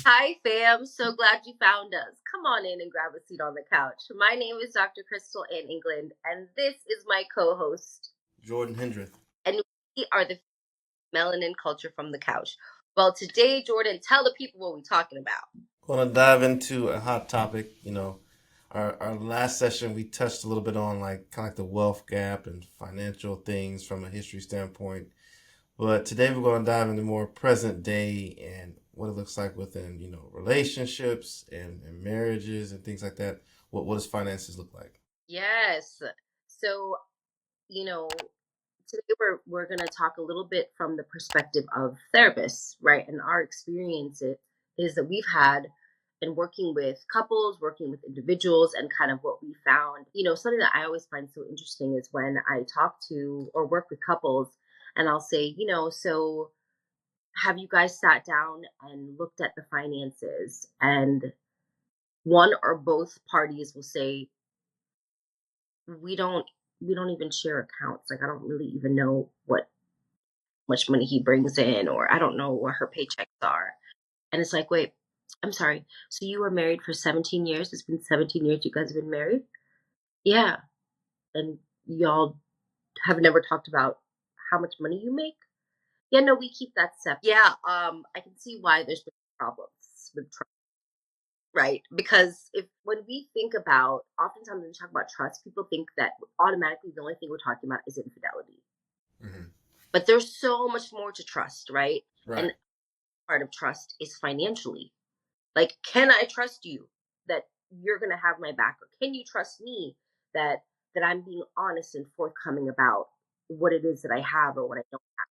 Hi, fam. So glad you found us. Come on in and grab a seat on the couch. My name is Dr. Crystal in England, and this is my co host. Jordan Hendrith. And we are the melanin culture from the couch. Well, today, Jordan, tell the people what we're talking about. Want to dive into a hot topic. Our last session we touched a little bit on like kind of like the wealth gap and financial things from a history standpoint. But today we're going to dive into more present day and what it looks like within relationships and marriages and things like that. What does finances look like? Yes. So, you know, today we're going to talk a little bit from the perspective of therapists, right? And our experience is that we've had in working with couples, working with individuals, and kind of what we found. Something that I always find so interesting is when I talk to or work with couples, and I'll say, so have you guys sat down and looked at the finances? And one or both parties will say, we don't we don't even share accounts. Like, I don't really even know what much money he brings in, or I don't know what her paychecks are. And it's like, wait, I'm sorry. So you were married for 17 years? It's been 17 years you guys have been married? Yeah. And y'all have never talked about how much money you make? Yeah, no, we keep that separate. Yeah, I can see why there's been problems with trust, right? Because if when we think about, oftentimes when we talk about trust, people think that automatically the only thing we're talking about is infidelity. Mm-hmm. But there's so much more to trust, right? Right. And part of trust is financially. Like, can I trust you that you're going to have my back? Or can you trust me that I'm being honest and forthcoming about what it is that I have or what I don't have?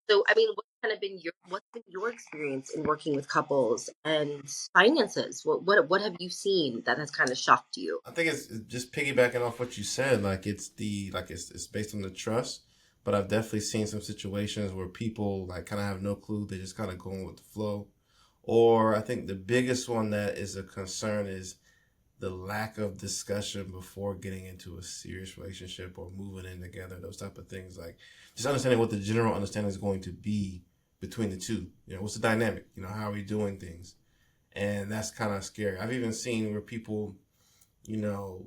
So, I mean, what's been your experience in working with couples and finances? What have you seen that has kind of shocked you? I think it's just piggybacking off what you said. Like it's based on the trust, but I've definitely seen some situations where people like kind of have no clue. They're just kind of going with the flow. Or I think the biggest one that is a concern is the lack of discussion before getting into a serious relationship or moving in together. Those type of things, like just understanding what the general understanding is going to be between the two. What's the dynamic? How are we doing things? And that's kind of scary. I've even seen where people you know,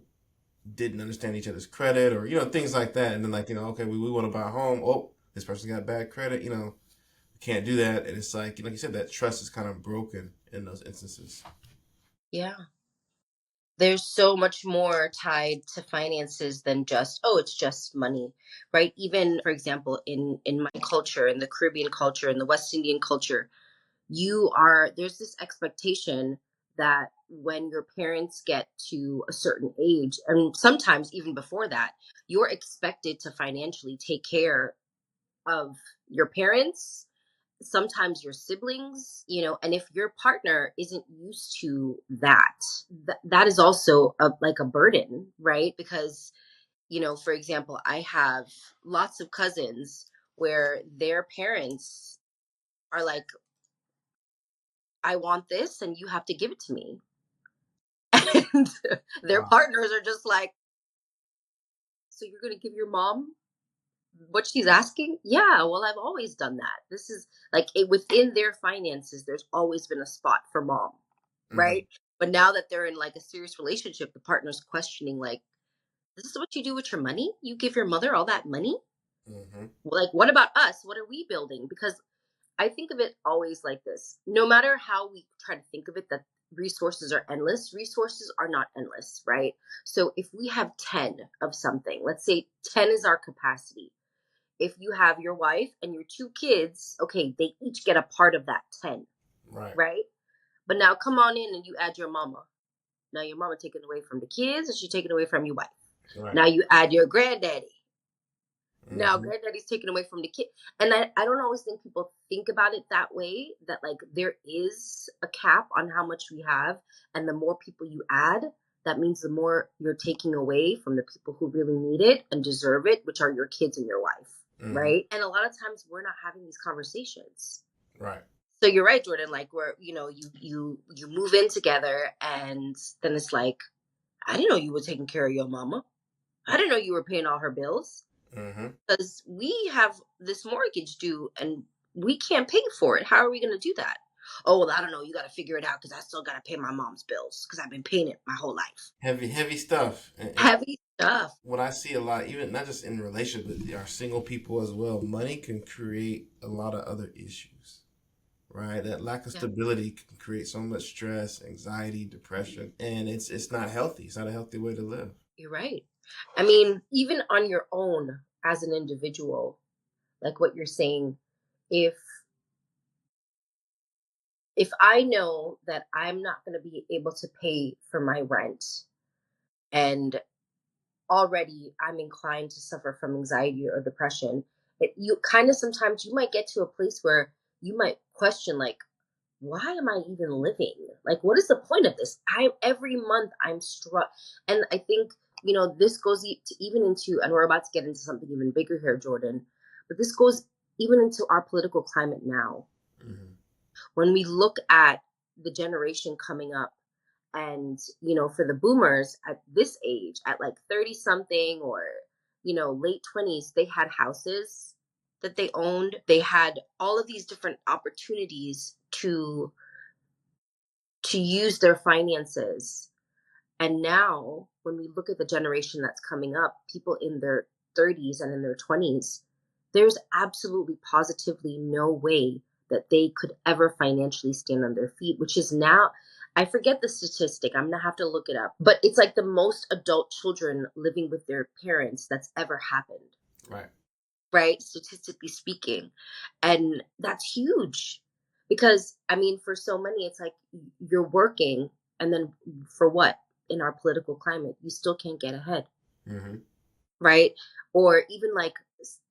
didn't understand each other's credit or, things like that. And then like, okay, we want to buy a home. Oh, this person got bad credit, can't do that. And it's like you said, that trust is kind of broken in those instances. Yeah. There's so much more tied to finances than just, oh, it's just money, right? Even, for example, in my culture, in the Caribbean culture, in the West Indian culture, there's this expectation that when your parents get to a certain age, and sometimes even before that, you're expected to financially take care of your parents, sometimes your siblings, and if your partner isn't used to that, that is also like a burden, right? Because, for example, I have lots of cousins where their parents are like, I want this and you have to give it to me. And their Wow. partners are just like, so you're going to give your mom what she's asking? Yeah, well, I've always done that. This is like within their finances, there's always been a spot for mom, Mm-hmm. right? But now that they're in like a serious relationship, the partner's questioning, like, this is what you do with your money? You give your mother all that money? Mm-hmm. Like, what about us? What are we building? Because I think of it always like this. No matter how we try to think of it, that resources are endless, resources are not endless, right? So if we have 10 of something, let's say 10 is our capacity. If you have your wife and your two kids, okay, they each get a part of that 10, Right. right? But now come on in and you add your mama. Now your mama taken away from the kids and she's taken away from your wife. Right. Now you add your granddaddy. Now Mm-hmm. granddaddy's taken away from the kid. And I don't always think people think about it that way, that like there is a cap on how much we have. And the more people you add, that means the more you're taking away from the people who really need it and deserve it, which are your kids and your wife, Mm-hmm. right? And a lot of times we're not having these conversations. Right. So you're right, Jordan. Like, where you move in together, and then it's like, I didn't know you were taking care of your mama. I didn't know you were paying all her bills, Mm-hmm. because we have this mortgage due and we can't pay for it. How are we going to do that? Oh, well, I don't know. You got to figure it out because I still got to pay my mom's bills because I've been paying it my whole life. Heavy, heavy stuff. And Heavy stuff. what I see a lot, even not just in relationships, but our single people as well, money can create a lot of other issues, right? That lack of Yeah, stability can create so much stress, anxiety, depression, and it's not healthy. It's not a healthy way to live. you're right. I mean, even on your own as an individual, like what you're saying, if if I know that I'm not going to be able to pay for my rent and already I'm inclined to suffer from anxiety or depression, you kind of sometimes you might get to a place where you might question like, why am I even living? Like, what is the point of this? I every month I'm struck, and I think this goes even into, and we're about to get into something even bigger here, Jordan. But this goes even into our political climate now. Mm-hmm. When we look at the generation coming up, and for the boomers at this age, at like 30 something or late 20s, they had houses that they owned. They had all of these different opportunities to use their finances. And now, when we look at the generation that's coming up, people in their 30s and in their 20s, there's absolutely positively no way that they could ever financially stand on their feet, which is now, I forget the statistic, I'm gonna have to look it up, but it's like the most adult children living with their parents that's ever happened, Right. right? Statistically speaking. And that's huge because, I mean, for so many, it's like you're working and then for what? In our political climate, you still can't get ahead, Mm-hmm. right? Or even like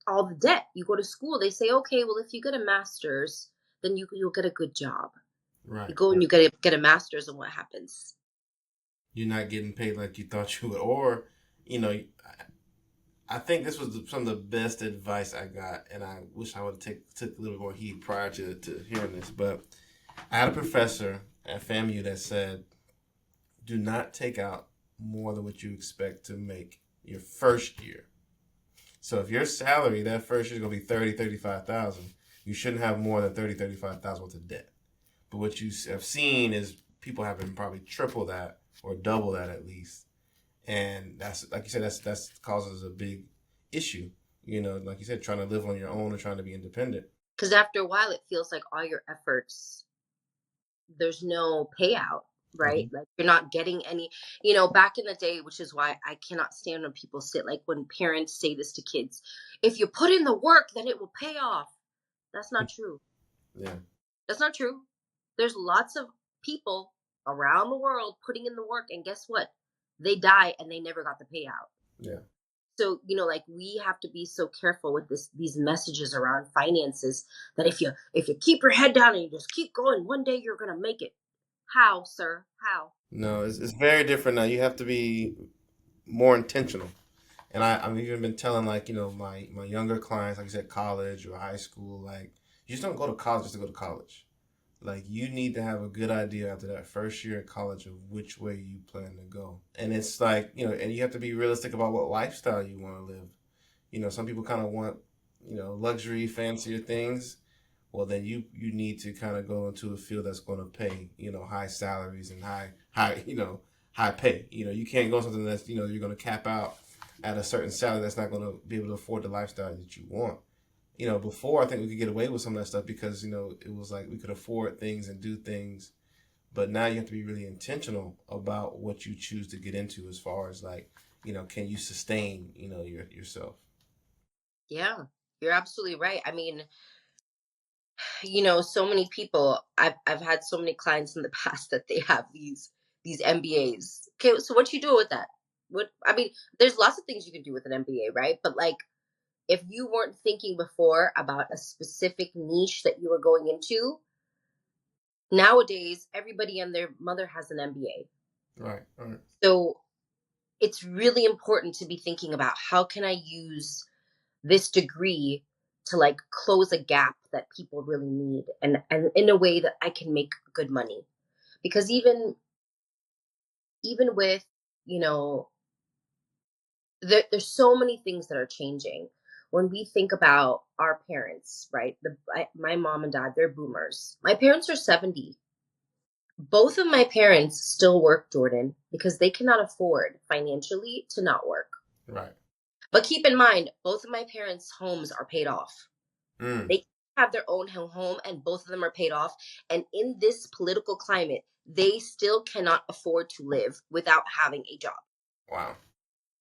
all the debt. You go to school, they say, okay, well, if you get a master's, then you'll get a good job. You Right. go and Right. you get a master's, and what happens? You're not getting paid like you thought you would, or you know, I think this was some of the best advice I got, and I wish I would have took a little more heed prior to hearing this. But I had a professor at FAMU that said, "Do not take out more than what you expect to make your first year. So if your salary that first year is going to be 35,000, you shouldn't have more than 35,000 worth of debt. But what you have seen is people having probably triple that or double that at least, and that's like you said, that's causes a big issue. Like you said, trying to live on your own or trying to be independent. Because after a while, it feels like all your efforts, there's no payout, right? Mm-hmm. Like you're not getting any, back in the day, which is why I cannot stand when people sit, like when parents say this to kids, if you put in the work, then it will pay off. That's not true. Yeah, That's not true. There's lots of people around the world putting in the work, and guess what? They die and they never got the payout. yeah. So, like we have to be so careful with these messages around finances that if you keep your head down and you just keep going, one day you're gonna make it. How, sir? How? No, it's very different now. You have to be more intentional. And I've even been telling like my younger clients, like I said, college or high school, like you just don't go to college just to go to college. Like you need to have a good idea after that first year of college of which way you plan to go. And it's like, and you have to be realistic about what lifestyle you want to live. Some people kind of want, luxury, fancier things. Well, then you need to kind of go into a field that's going to pay, high salaries and high pay. You can't go something that's, you're going to cap out at a certain salary that's not going to be able to afford the lifestyle that you want. Before I think we could get away with some of that stuff because it was like we could afford things and do things, but now you have to be really intentional about what you choose to get into as far as like can you sustain yourself. Yeah, you're absolutely right. I mean, so many people. I've had so many clients in the past that they have these MBAs. Okay, so what you do with that? What I mean, there's lots of things you can do with an MBA, right? But like, if you weren't thinking before about a specific niche that you were going into, nowadays everybody and their mother has an MBA. Right, right. So it's really important to be thinking about how can I use this degree to like close a gap that people really need, and in a way that I can make good money. Because even with, you know there's so many things that are changing. when we think about our parents, right? My mom and dad, they're boomers. My parents are 70. Both of my parents still work, Jordan, because they cannot afford financially to not work. Right. But keep in mind, both of my parents' homes are paid off. Mm. They have their own home, and both of them are paid off. And in this political climate, they still cannot afford to live without having a job. Wow.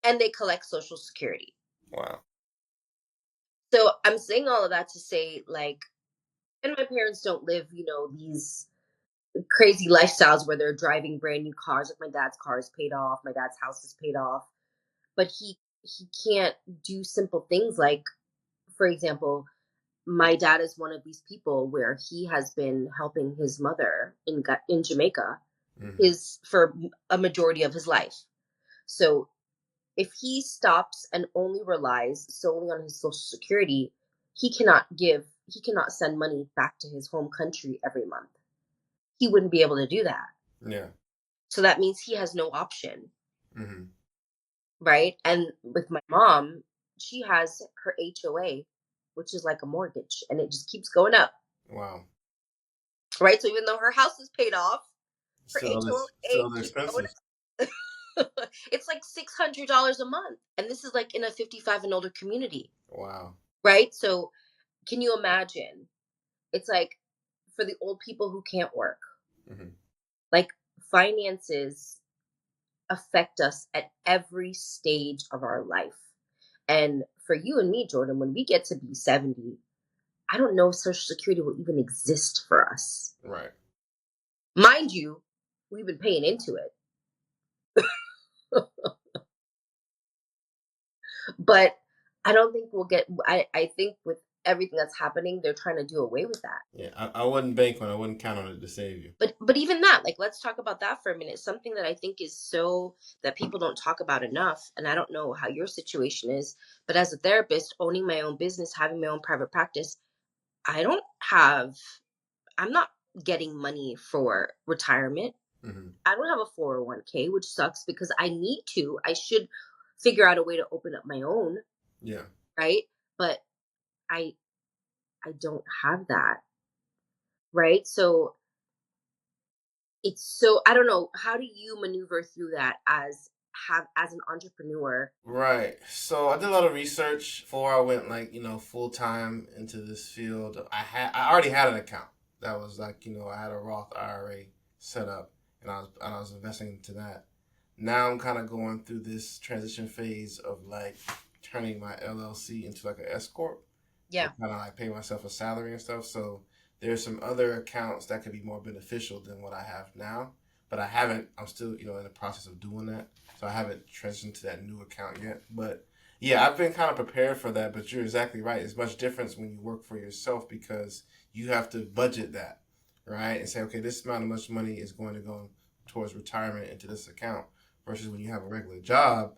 And they collect Social Security. Wow. So I'm saying all of that to say, like, and my parents don't live, these crazy lifestyles where they're driving brand new cars. Like my dad's car is paid off, my dad's house is paid off, but he can't do simple things like, for example, my dad is one of these people where he has been helping his mother in Jamaica Hmm. is for a majority of his life. So if he stops and only relies solely on his Social Security, he cannot send money back to his home country every month. He wouldn't be able to do that. Yeah. So that means he has no option, Hmm. right? And with my mom, she has her HOA, which is like a mortgage, and it just keeps going up, Wow. right? So even though her house is paid off, her Still HOA other keeps going expenses. up. It's like $600 a month. And this is like in a 55 and older community, Wow. right? So can you imagine? It's like for the old people who can't work, Hmm. like finances affect us at every stage of our life. And for you and me, Jordan, when we get to be 70, I don't know if Social Security will even exist for us. Right. Mind you, we've been paying into it. But I don't think we'll get, I think with everything that's happening, they're trying to do away with that. Yeah. I wouldn't bank on it. I wouldn't count on it to save you. But even that, like, let's talk about that for a minute. Something that I think is so that people don't talk about enough, and I don't know how your situation is, but as a therapist, owning my own business, having my own private practice, I don't have I'm not getting money for retirement. Hmm. I don't have a 401k, which sucks because I need to. I should figure out a way to open up my own, Yeah. right? But I I don't have that, right? So it's so I don't know, how do you maneuver through that as an entrepreneur? Right. So I did a lot of research before I went like, full time into this field. I already had an account. That was like, I had a Roth IRA set up and I was investing into that. Now I'm kind of going through this transition phase of like turning my LLC into like an S corp and Yeah. kind of like pay myself a salary and stuff. So there's some other accounts that could be more beneficial than what I have now, but I haven't. I'm still, in the process of doing that, so I haven't transitioned to that new account yet. But yeah, I've been kind of prepared for that. But you're exactly right. It's much different when you work for yourself because you have to budget that, right, and say, okay, this amount of much money is going to go towards retirement into this account. Versus when you have a regular job,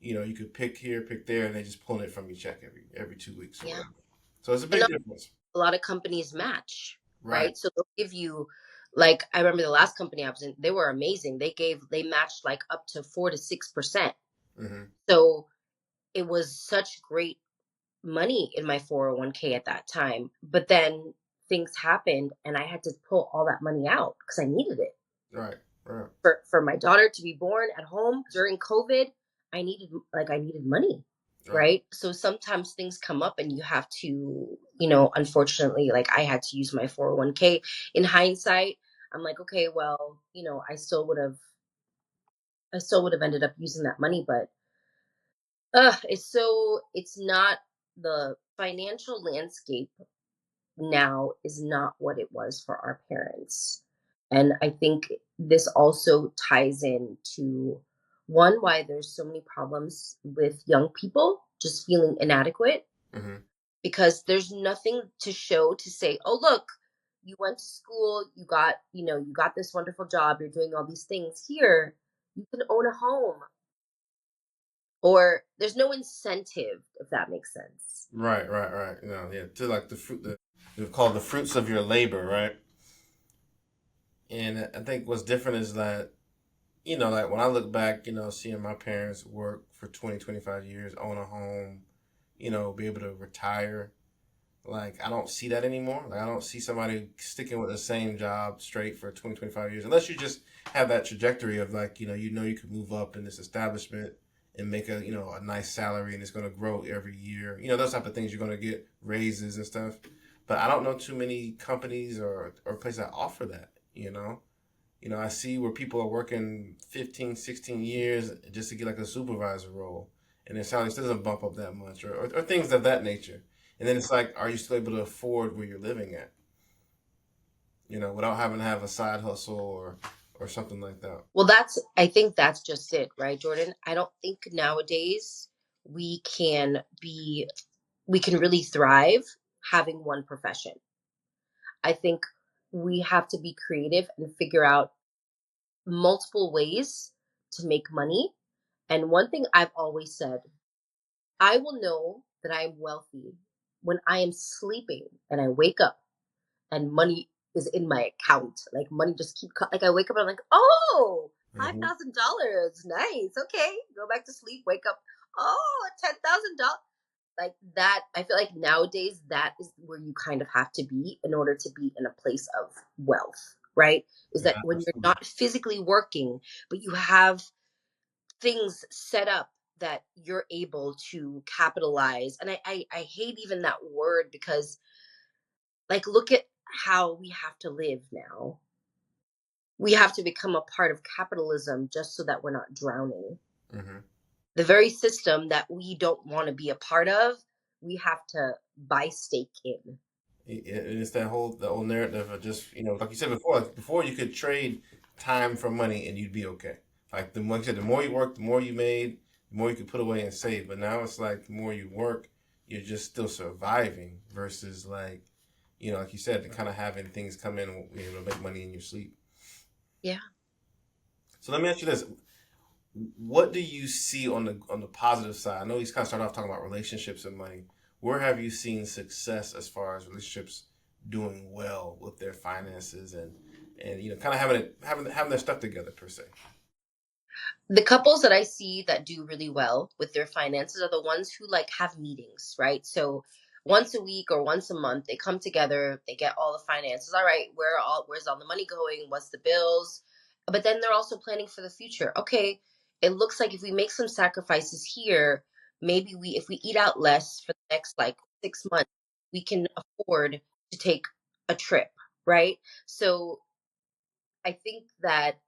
you could pick here, pick there, and they just pull it from your check every 2 weeks or Yeah. whatever. So it's a And big difference. a lot of companies match, Right. right? So they'll give you, like, I remember the last company I was in, they were amazing. They matched like up to 4 to 6%. Mm-hmm. So it was such great money in my 401k at that time. But then things happened and I had to pull all that money out because I needed it. Right. Right. For my daughter to be born at home during COVID, I needed money, Right. right? So sometimes things come up and you have to, unfortunately, like I had to use my 401k. In hindsight, I'm like, okay, well, I still would have ended up using that money, but it's not the financial landscape now is not what it was for our parents. And I think this also ties into one, why there's so many problems with young people just feeling inadequate Mm-hmm. because there's nothing to show to say, oh, look, you went to school, you got this wonderful job, you're doing all these things here, you can own a home. Or there's no incentive, if that makes sense. Right. Right. Right. Yeah. To like the fruit, they're called the fruits of your labor, right? And I think what's different is that like when I look back, seeing my parents work for 20, 25 years, own a home, be able to retire. Like, I don't see that anymore. Like, I don't see somebody sticking with the same job straight for 20, 25 years, unless you just have that trajectory of like, you could move up in this establishment and make a nice salary, and it's going to grow every year. Those type of things, you're going to get raises and stuff. But I don't know too many companies or places that offer that, I see where people are working 15, 16 years just to get like a supervisor role, and their salary still doesn't bump up that much, or things of that nature. And then it's like, are you still able to afford where you're living at? Without having to have a side hustle or something like that. Well, I think that's just it, right, Jordan? I don't think nowadays we can be, we can really thrive having one profession. I think we have to be creative and figure out multiple ways to make money. And one thing I've always said, I will know that I am wealthy when I am sleeping and I wake up and money is in my account. Like money just like I wake up and I'm like, oh, Hmm. $5,000. Nice. Okay. Go back to sleep, wake up. Oh, $10,000. Like that, I feel like nowadays that is where you kind of have to be in order to be in a place of wealth, right? Is that Yeah, when you're absolutely. not physically working, but you have things set up that you're able to capitalize. And I hate even that word because, like, look at how we have to live now. We have to become a part of capitalism just so that we're not drowning. Hmm. The very system that we don't want to be a part of, we have to buy stake in. It's the whole narrative of just like you said before. Like before, you could trade time for money and you'd be okay. Like you said, the more you work, the more you made, the more you could put away and save. But now it's like the more you work, you're just still surviving versus like you said, kind of having things come in and being able to make money in your sleep. Yeah. So let me ask you this: what do you see on the positive side? I know he's kind of started off talking about relationships and money. Where have you seen success as far as relationships doing well with their finances and kind of having their stuff together per se? The couples that I see that do really well with their finances are the ones who like have meetings, right? So once a week or once a month, they come together, they get all the finances. All right, where's all the money going? What's the bills? But then they're also planning for the future. Okay, it looks like if we make some sacrifices here, maybe if we eat out less for the next like 6 months, we can afford to take a trip, right? So I think that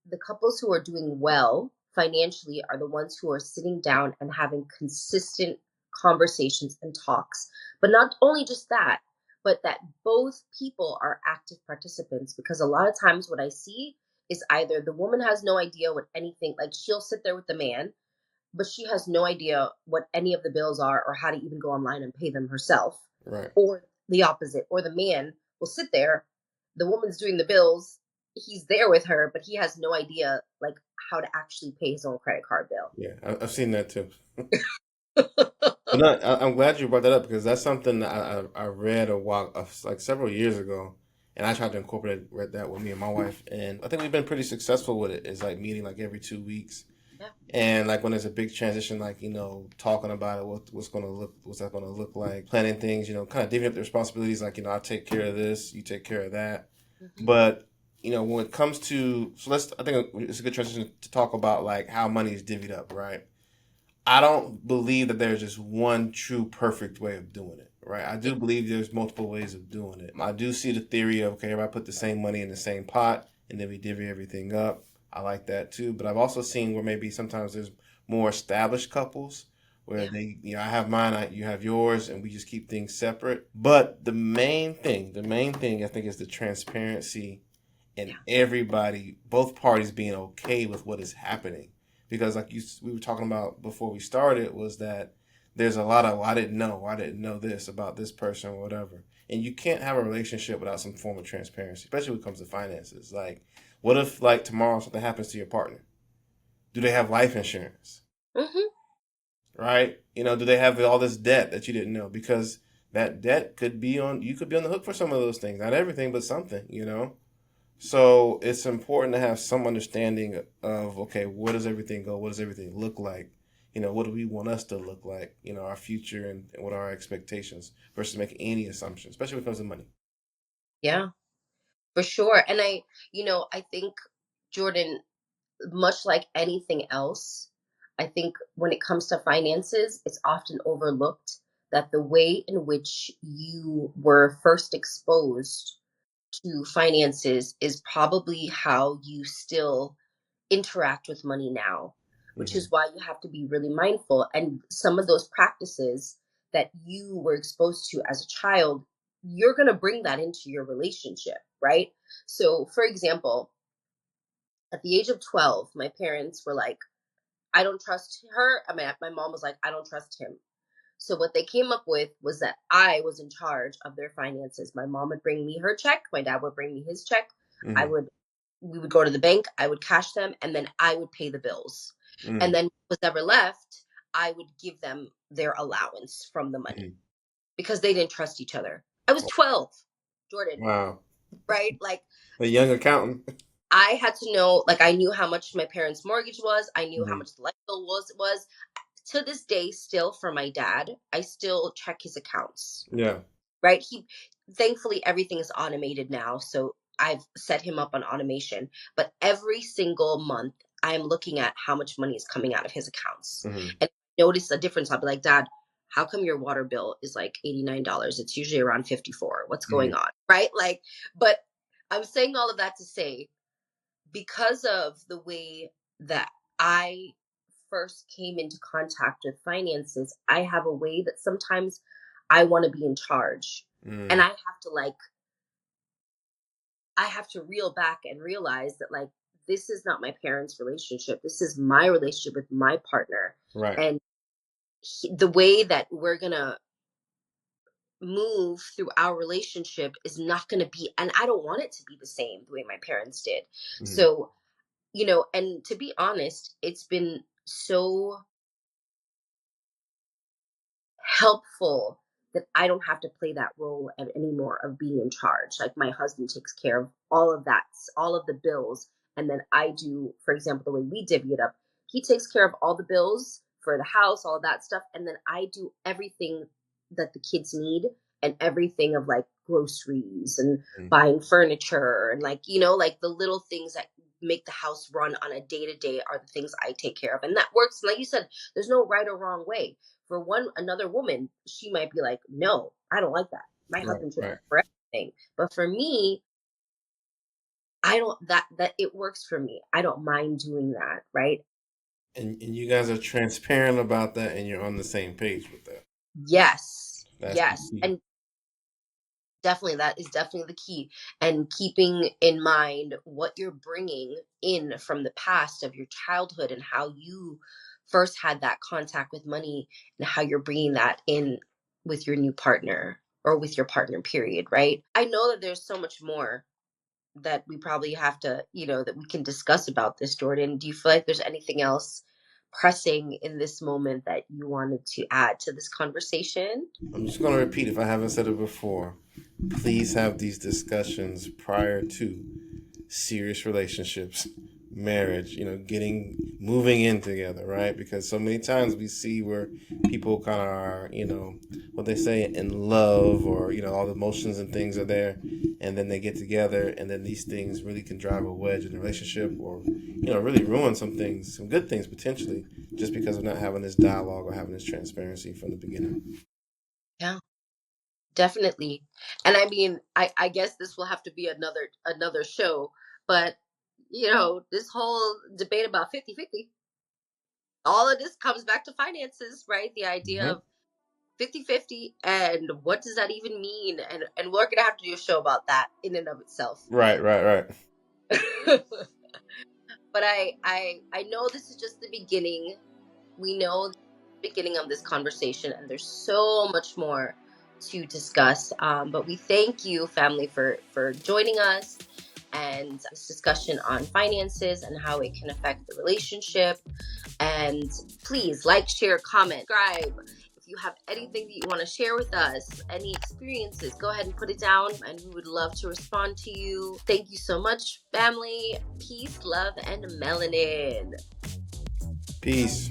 the couples who are doing well financially are the ones who are sitting down and having consistent conversations and talks. But not only just that, but that both people are active participants. Because a lot of times, what I see is either the woman has no idea what anything, like she'll sit there with the man, but she has no idea what any of the bills are or how to even go online and pay them herself, Right. or the opposite, or the man will sit there, the woman's doing the bills, he's there with her, but he has no idea like how to actually pay his own credit card bill. Yeah, I've seen that too. But no, I'm glad you brought that up because that's something that I read a while, like several years ago, and I tried to incorporate read that with me and my wife, and I think we've been pretty successful with it. It's like meeting like every 2 weeks, Yeah. and like when there's a big transition, like talking about it, what's that gonna look like, planning things, kind of divvying up the responsibilities. Like I take care of this, you take care of that. Hmm. But when it comes to I think it's a good transition to talk about like how money is divvied up, right? I don't believe that there's just one true perfect way of doing it, right? I Yeah. do believe there's multiple ways of doing it. I do see the theory of, okay, everybody put the same money in the same pot and then we divvy everything up. I like that too. But I've also seen where maybe sometimes there's more established couples where Yeah. I have mine, you have yours, and we just keep things separate. But the main thing I think is the transparency and Yeah. everybody, both parties being okay with what is happening. Because like we were talking about before we started was that there's a lot of, well, I didn't know this about this person or whatever. And you can't have a relationship without some form of transparency, especially when it comes to finances. Like, what if like tomorrow something happens to your partner? Do they have life insurance? Hmm. Right? Do they have all this debt that you didn't know? Because that debt could be on, you could be on the hook for some of those things. Not everything, but something. So it's important to have some understanding of, okay, where does everything go? What does everything look like? what do we want us to look like, our future, and what are our expectations versus making any assumptions, especially when it comes to money. Yeah, for sure. And I think, Jordan, much like anything else, I think when it comes to finances, it's often overlooked that the way in which you were first exposed to finances is probably how you still interact with money now, which Hmm. is why you have to be really mindful. And some of those practices that you were exposed to as a child, you're going to bring that into your relationship, right? So, for example, at the age of 12, my parents were like, I don't trust her. I mean, my mom was like, I don't trust him. So what they came up with was that I was in charge of their finances. My mom would bring me her check, my dad would bring me his check. I Hmm. would We would go to the bank, I would cash them, and then I would pay the bills. And Hmm. then what was ever left, I would give them their allowance from the money Hmm. because they didn't trust each other. I was 12, Jordan, Wow. right? Like A young accountant. I had to know, like I knew how much my parents' mortgage was, I knew how Hmm. much the light bill was. To this day, still for my dad, I still check his accounts, Yeah. right? He Thankfully everything is automated now, so I've set him up on automation. But every single month, I am looking at how much money is coming out of his accounts, Hmm. and notice a difference. I'll be like, Dad, how come your water bill is like $89? It's usually around 54. What's Hmm. going on, right? Like, but I'm saying all of that to say, because of the way that I first came into contact with finances, I have a way that sometimes I want to be in charge. And Hmm. I have to reel back and realize that, like, this is not my parents' relationship. This is my relationship with my partner. Right. And the way that we're going to move through our relationship is not going to be, and I don't want it to be the same the way my parents did. Hmm. So, and to be honest, it's been so helpful that I don't have to play that role anymore of being in charge. Like my husband takes care of all of that, all of the bills. And then I do, for example, the way we divvy it up, he takes care of all the bills for the house, all of that stuff. And then I do everything that the kids need and everything of like groceries and Hmm. buying furniture and like, like the little things that make the house run on a day to day are the things I take care of. And that works. Like you said, there's no right or wrong way. For another woman, she might be like, no, I don't like that. My Right. husband should Right. pay for everything. But for me, I don't that it works for me. I don't mind doing that, right? And you guys are transparent about that, and you're on the same page with that. Yes. That's the Yes. key. And definitely, that is definitely the key. And keeping in mind what you're bringing in from the past of your childhood and how you first had that contact with money and how you're bringing that in with your new partner or with your partner, period, right? I know that there's so much more that we probably have to, that we can discuss about this, Jordan. Do you feel like there's anything else pressing in this moment that you wanted to add to this conversation? I'm just going to repeat if I haven't said it before. Please have these discussions prior to serious relationships, marriage, getting moving in together, right? Because so many times we see where people kind of are, what they say, in love, or all the emotions and things are there, and then they get together, and then these things really can drive a wedge in the relationship, or really ruin some things, some good things potentially, just because of not having this dialogue or having this transparency from the beginning. Yeah, definitely. And I mean, I guess this will have to be another show, but this whole debate about 50-50, all of this comes back to finances, right? The idea Mhm. of 50-50, and what does that even mean? And we're gonna have to do a show about that in and of itself. Right, right, right. But I know this is just the beginning. We know the beginning of this conversation, and there's so much more to discuss. But we thank you, family, for joining us and this discussion on finances and how it can affect the relationship. And please like, share, comment, subscribe. If you have anything that you want to share with us, any experiences, go ahead and put it down, and we would love to respond to you. Thank you so much, family. Peace, love, and melanin. Peace.